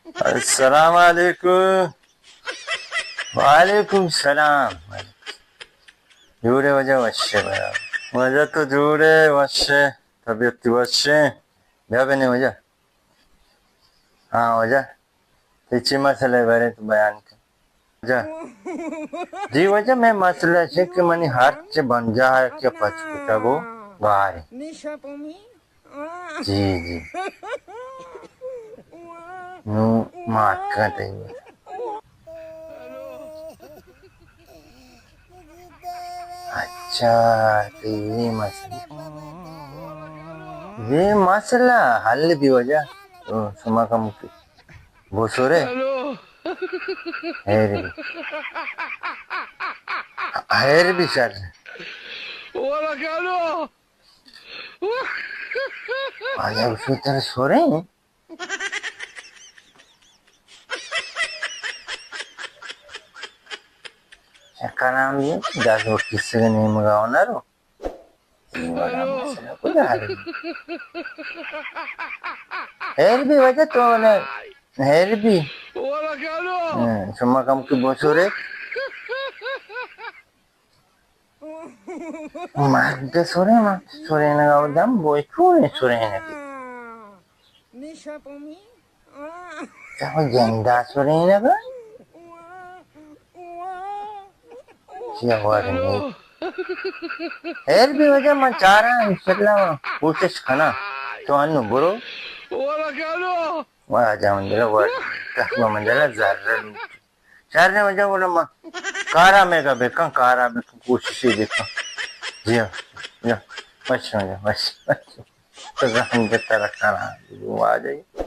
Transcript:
अस्सलाम वालेकुम। वालेकुम सलाम। जुड़े वजह वश्य बरा वजह तो जुड़े वश्य तबीयत वश्य क्या बने वजह। हाँ वजह इसी मसले बारे तो बयान कर वजह जी वजह मैं मसला है कि मनी हाथ से बन जा है क्या पचकुटा वो बाहर जी जी नु मात करते हैं अच्छा तो ये मसला हल भी हो जा तो सुमा का मुक्ति बोसोरे हेर भी हेर भी सर आया उसकी तरह सो रहे हैं क्या नाम ये 10 वक्त किससे का नहीं मंगाओ ना रो ये वाला मसला कुछ हल हेर भी वजह तो ना हेर भी सुमा का मुक्ति बोसोरे मार्ग सोरे ना गाव दम बोई क्यों सोरे ना की क्या जंदा सोरे ना का क्या हुआ नहीं हेर भी वजह मैं चाह रहा हूँ इंशाल्लाह कोशिश करना तो अन्नू बुरो वाह जा मंदिला वाह कहवा मंदिला ज़र्र चार ने वजह बोला मैं कारा में का बेका कारा में कोशिश ही देखा जी हाँ या बस तो हम जता रखना वो आ जाए